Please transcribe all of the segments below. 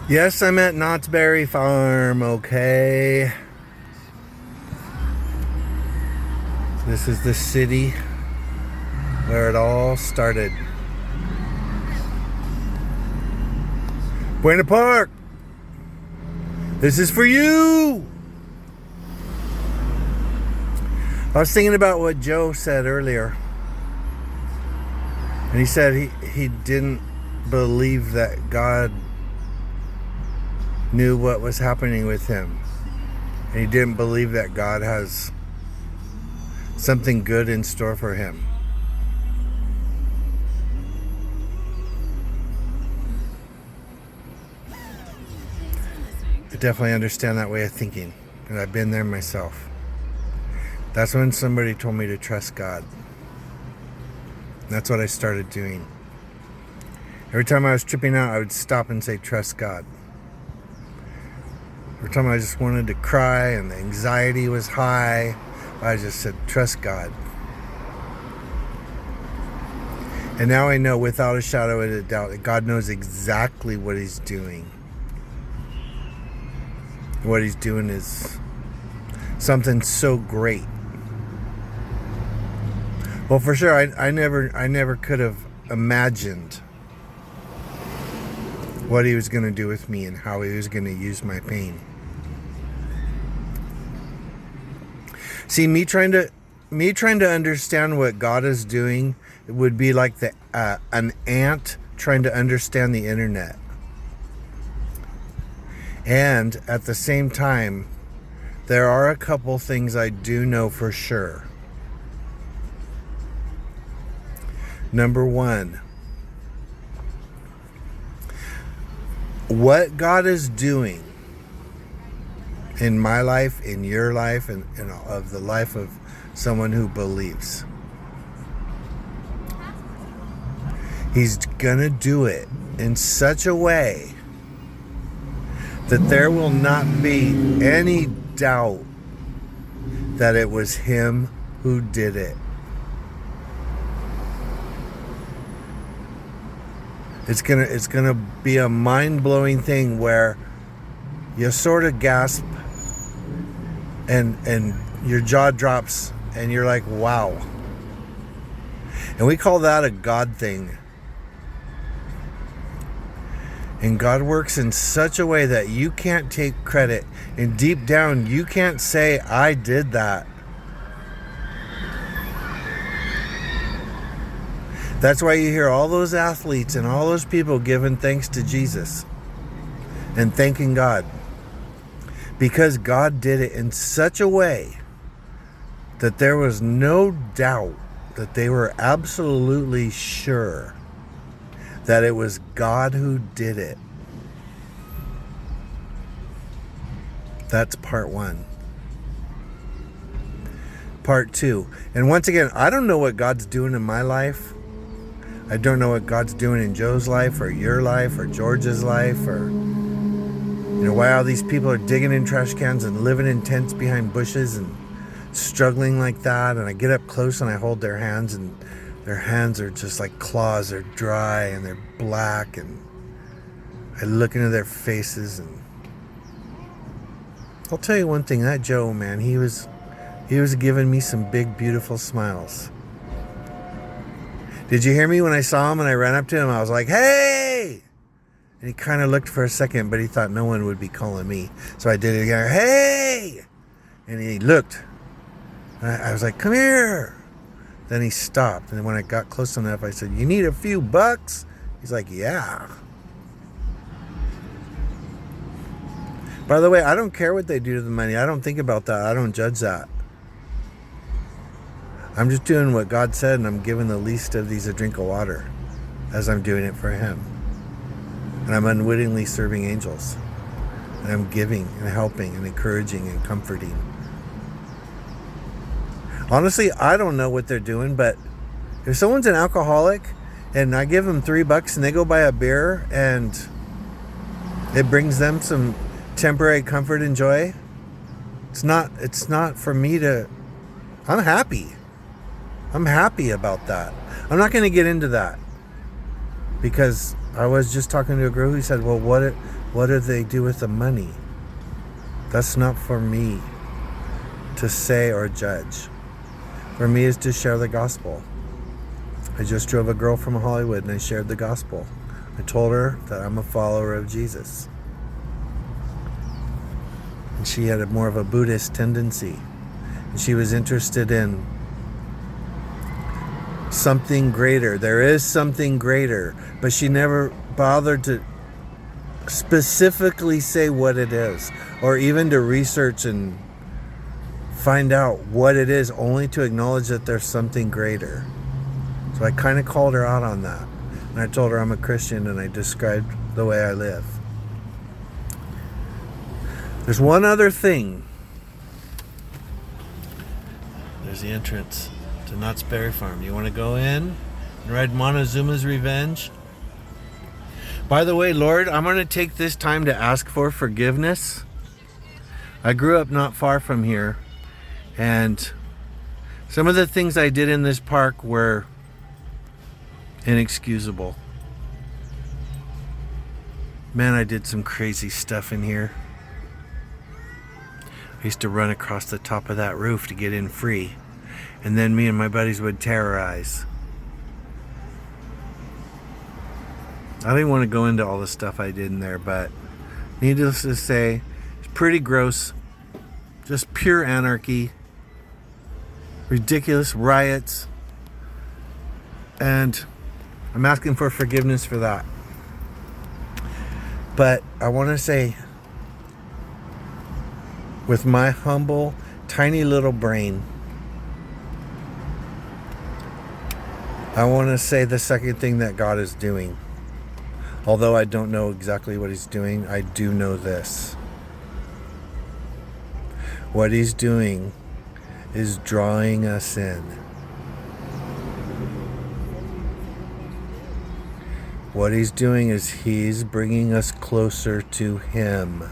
Yes, I'm at Knott's Berry Farm, okay? This is the city where it all started. Buena Park! This is for you! I was thinking about what Joe said earlier. And he said he didn't believe that God knew what was happening with him. And he didn't believe that God has something good in store for him. I definitely understand that way of thinking. And I've been there myself. That's when somebody told me to trust God. That's what I started doing. Every time I was tripping out, I would stop and say, trust God. Every time I just wanted to cry and the anxiety was high, I just said, trust God. And now I know without a shadow of a doubt that God knows exactly what He's doing. What He's doing is something so great. Well, for sure, I never could have imagined what He was going to do with me and how He was going to use my pain. See, me trying to understand what God is doing, it would be like an ant trying to understand the internet. And at the same time, there are a couple things I do know for sure. Number one, what God is doing in my life, in your life, and of the life of someone who believes, He's gonna do it in such a way that there will not be any doubt that it was Him who did it. It's gonna be a mind-blowing thing where you sort of gasp and your jaw drops and you're like, wow. And we call that a God thing. And God works in such a way that you can't take credit. And deep down, you can't say, I did that. That's why you hear all those athletes and all those people giving thanks to Jesus and thanking God. Because God did it in such a way that there was no doubt, that they were absolutely sure that it was God who did it. That's part one. Part two. And once again, I don't know what God's doing in my life. I don't know what God's doing in Joe's life or your life or George's life, or why all these people are digging in trash cans and living in tents behind bushes and struggling like that. And I get up close and I hold their hands, and their hands are just like claws. They're dry and they're black, and I look into their faces, and I'll tell you one thing, that Joe, man, he was giving me some big, beautiful smiles. Did you hear me when I saw him and I ran up to him? I was like, hey! And he kind of looked for a second, but he thought no one would be calling me. So I did it again, hey! And he looked. I was like, come here! Then he stopped. And when I got close enough, I said, you need a few bucks? He's like, yeah. By the way, I don't care what they do to the money. I don't think about that. I don't judge that. I'm just doing what God said, and I'm giving the least of these a drink of water as I'm doing it for Him. And I'm unwittingly serving angels. And I'm giving and helping and encouraging and comforting. Honestly, I don't know what they're doing, but if someone's an alcoholic and I give them $3 and they go buy a beer and it brings them some temporary comfort and joy, it's not for me to... I'm happy. I'm happy about that. I'm not going to get into that, because I was just talking to a girl who said, well, what What do they do with the money? That's not for me to say or judge. For me is to share the gospel. I just drove a girl from Hollywood and I shared the gospel. I told her that I'm a follower of Jesus. And she had more of a Buddhist tendency. And she was interested in something greater. There is something greater. But she never bothered to specifically say what it is, or even to research and find out what it is, only to acknowledge that there's something greater. So I kind of called her out on that. And I told her I'm a Christian and I described the way I live. There's one other thing. There's the entrance to Knott's Berry Farm. You want to go in and ride Montezuma's Revenge? By the way, Lord, I'm going to take this time to ask for forgiveness. I grew up not far from here, and some of the things I did in this park were inexcusable. Man, I did some crazy stuff in here. I used to run across the top of that roof to get in free, and then me and my buddies would terrorize. I didn't want to go into all the stuff I did in there, but needless to say, it's pretty gross. Just pure anarchy. Ridiculous riots. And I'm asking for forgiveness for that. But I want to say, with my humble, tiny little brain, I want to say the second thing that God is doing. Although I don't know exactly what he's doing, I do know this. What he's doing is drawing us in. What he's doing is he's bringing us closer to him.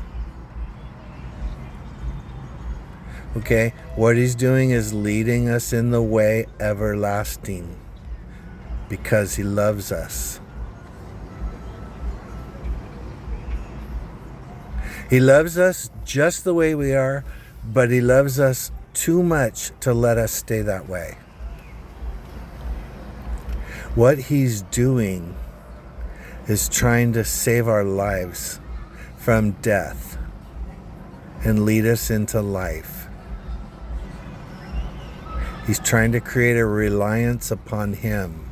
Okay? What he's doing is leading us in the way everlasting, because he loves us. He loves us just the way we are, but he loves us too much to let us stay that way. What he's doing is trying to save our lives from death and lead us into life. He's trying to create a reliance upon him,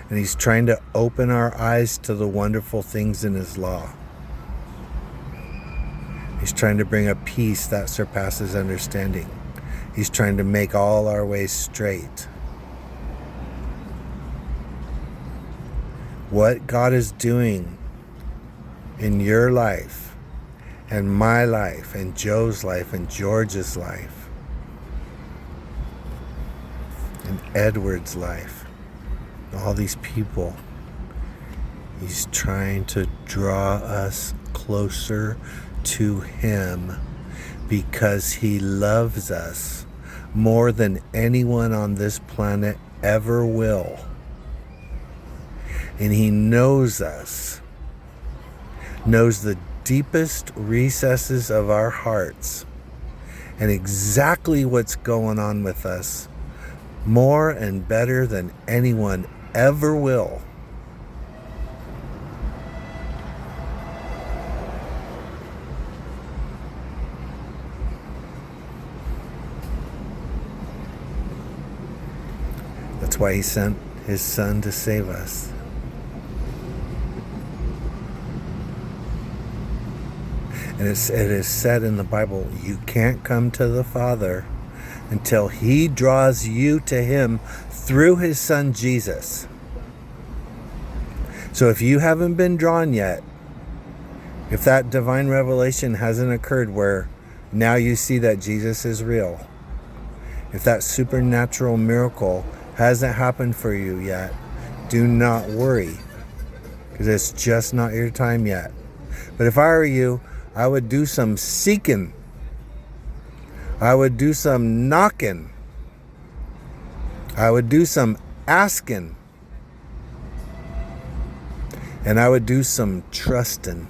and he's trying to open our eyes to the wonderful things in his law. He's trying to bring a peace that surpasses understanding. He's trying to make all our ways straight. What God is doing in your life, and my life, and Joe's life, and George's life, and Edward's life, all these people, he's trying to draw us closer to him, because he loves us more than anyone on this planet ever will. And he knows us, knows the deepest recesses of our hearts, and exactly what's going on with us more and better than anyone ever will. That's why he sent his son to save us. And it is said in the Bible, you can't come to the Father until he draws you to him through his son Jesus. So if you haven't been drawn yet, if that divine revelation hasn't occurred where now you see that Jesus is real, if that supernatural miracle hasn't happened for you yet, do not worry, because it's just not your time yet. But if I were you, I would do some seeking. I would do some knocking. I would do some asking. And I would do some trusting.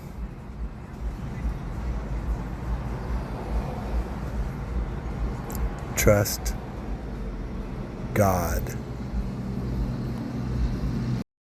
trust God.